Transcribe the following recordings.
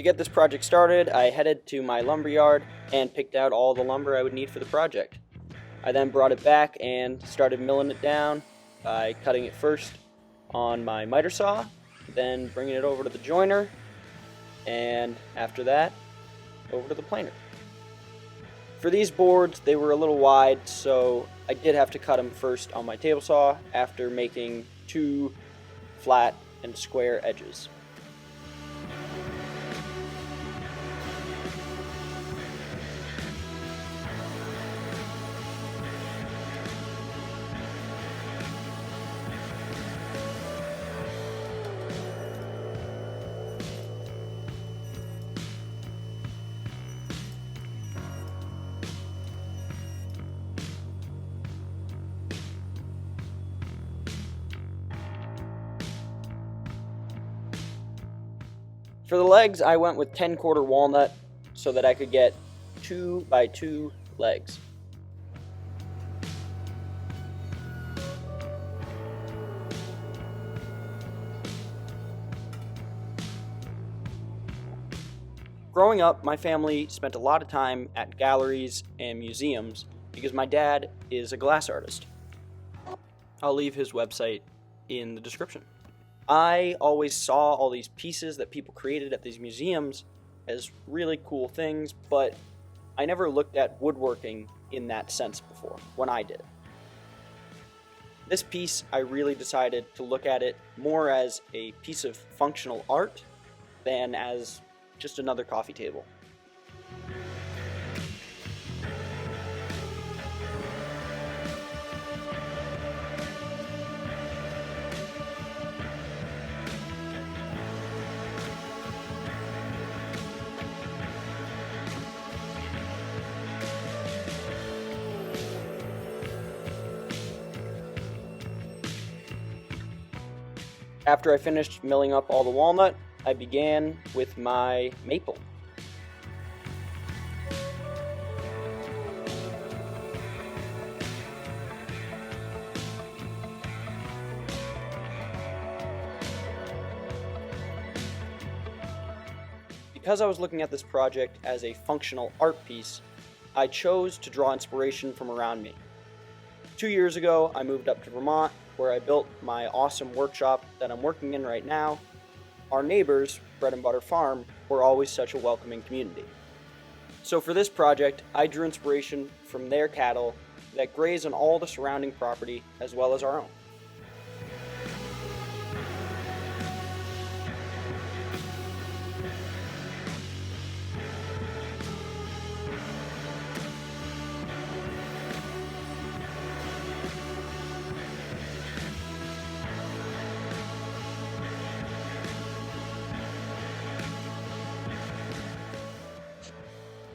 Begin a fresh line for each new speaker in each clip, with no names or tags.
To get this project started, I headed to my lumber yard and picked out all the lumber I would need for the project. I then brought it back and started milling it down by cutting it first on my miter saw, then bringing it over to the joiner, and after that, over to the planer. For these boards, they were a little wide, so I did have to cut them first on my table saw after making 2 flat and square edges. For the legs, I went with 10-quarter walnut so that I could get 2 by 2 legs. Growing up, my family spent a lot of time at galleries and museums because my dad is a glass artist. I'll leave his website in the description. I always saw all these pieces that people created at these museums as really cool things, but I never looked at woodworking in that sense before, when I did. This piece, I really decided to look at it more as a piece of functional art than as just another coffee table. After I finished milling up all the walnut, I began with my maple. Because I was looking at this project as a functional art piece, I chose to draw inspiration from around me. 2 years ago, I moved up to Vermont, where I built my awesome workshop that I'm working in right now. Our neighbors, Bread and Butter Farm, were always such a welcoming community. So for this project, I drew inspiration from their cattle that graze on all the surrounding property as well as our own.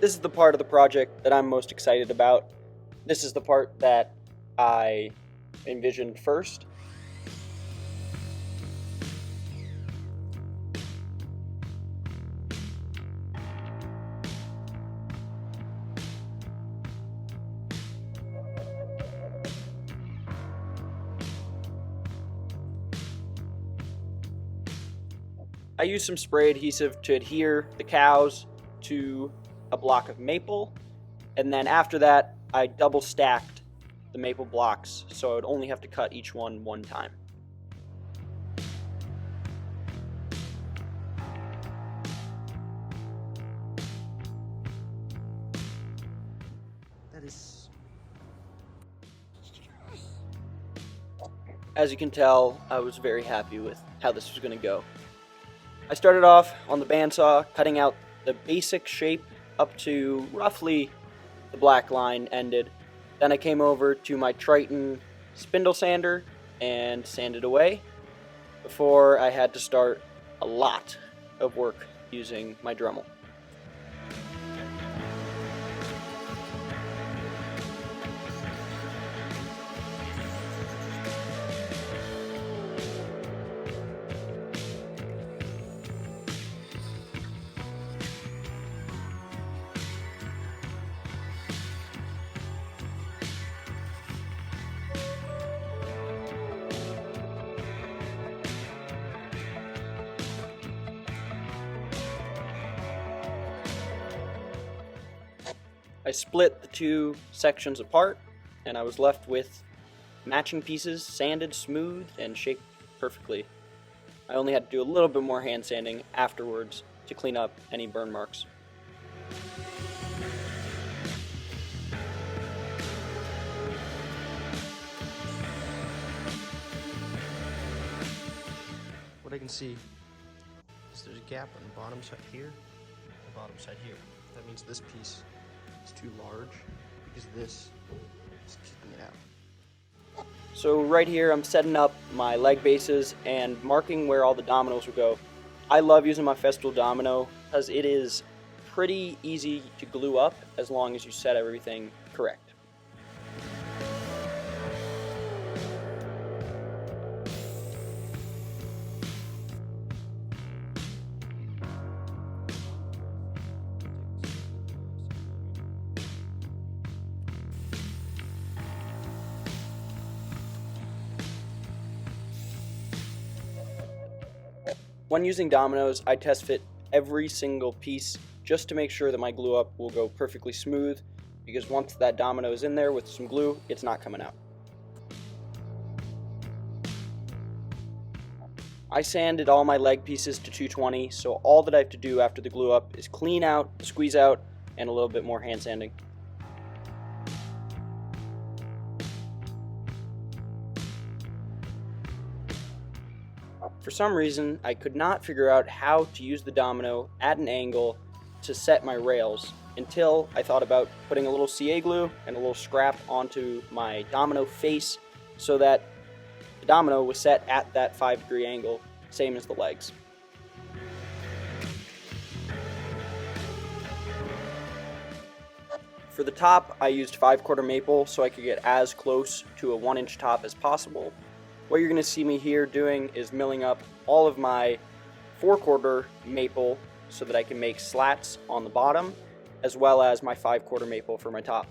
This is the part of the project that I'm most excited about. This is the part that I envisioned first. I used some spray adhesive to adhere the cows to a block of maple, and then after that I double stacked the maple blocks so I would only have to cut each one time. As you can tell, I was very happy with how this was going to go. I started off on the bandsaw, cutting out the basic shape up to roughly the black line ended. Then I came over to my Triton spindle sander and sanded away before I had to start a lot of work using my Dremel. I split the two sections apart, and I was left with matching pieces, sanded, smooth, and shaped perfectly. I only had to do a little bit more hand sanding afterwards to clean up any burn marks. What I can see is there's a gap on the bottom side here, the bottom side here. That means this piece is too large because this is keeping it out. So right here I'm setting up my leg bases and marking where all the dominoes will go. I love using my Festool domino because it is pretty easy to glue up as long as you set everything correct. When using dominoes, I test fit every single piece just to make sure that my glue up will go perfectly smooth, because once that domino is in there with some glue, it's not coming out. I sanded all my leg pieces to 220, so all that I have to do after the glue up is clean out, squeeze out, and a little bit more hand sanding. For some reason, I could not figure out how to use the domino at an angle to set my rails until I thought about putting a little CA glue and a little scrap onto my domino face so that the domino was set at that 5-degree angle, same as the legs. For the top, I used 5/4 maple so I could get as close to a 1-inch top as possible. What you're going to see me here doing is milling up all of my 4/4 maple so that I can make slats on the bottom, as well as my 5/4 maple for my top.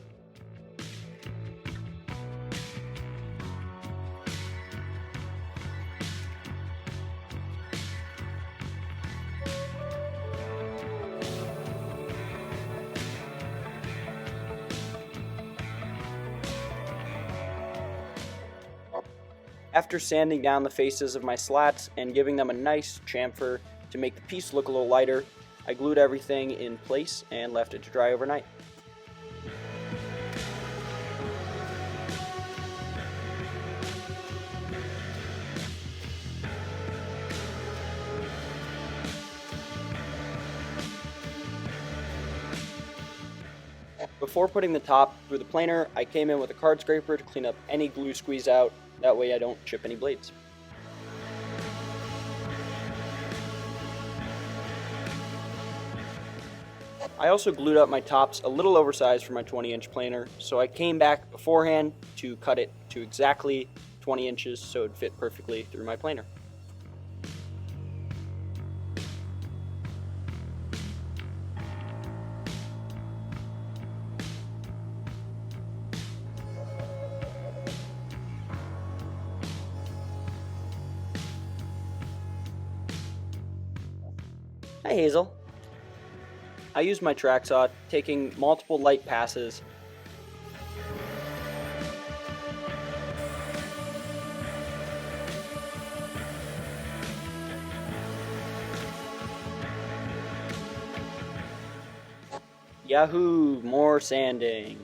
After sanding down the faces of my slats and giving them a nice chamfer to make the piece look a little lighter, I glued everything in place and left it to dry overnight. Before putting the top through the planer, I came in with a card scraper to clean up any glue squeeze out. That way I don't chip any blades. I also glued up my tops a little oversized for my 20-inch planer, so I came back beforehand to cut it to exactly 20 inches so it would fit perfectly through my planer. Hi Hazel. I used my track saw, taking multiple light passes. Yahoo! More sanding.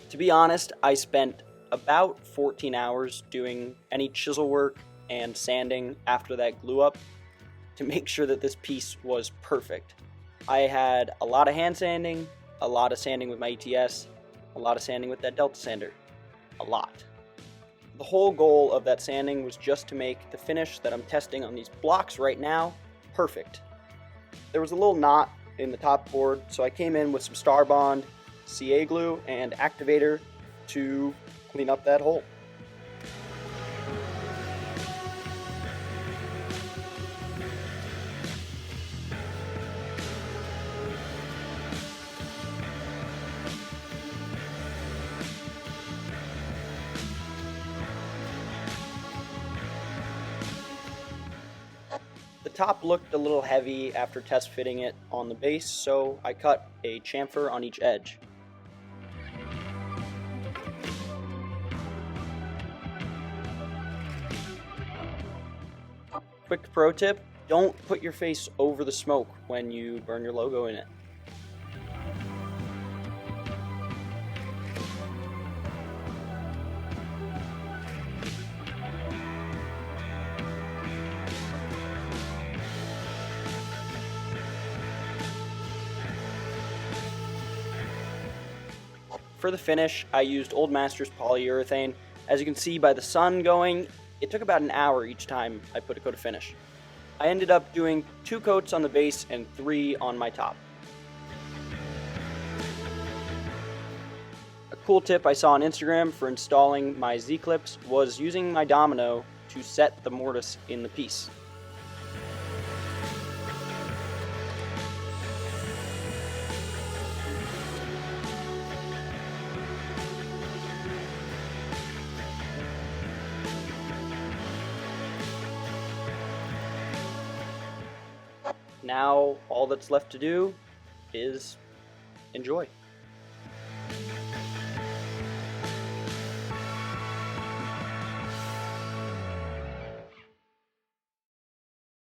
To be honest, I spent about 14 hours doing any chisel work and sanding after that glue up to make sure that this piece was perfect. I had a lot of hand sanding, a lot of sanding with my ETS, a lot of sanding with that Delta sander. A lot. The whole goal of that sanding was just to make the finish that I'm testing on these blocks right now perfect. There was a little knot in the top board, so I came in with some Star Bond, CA glue, and activator to clean up that hole. The top looked a little heavy after test fitting it on the base, so I cut a chamfer on each edge. Quick pro tip, don't put your face over the smoke when you burn your logo in it. For the finish, I used Old Masters polyurethane. As you can see by the sun going, it took about an hour each time I put a coat of finish. I ended up doing 2 coats on the base and 3 on my top. A cool tip I saw on Instagram for installing my Z-clips was using my domino to set the mortise in the piece. Now all that's left to do is enjoy.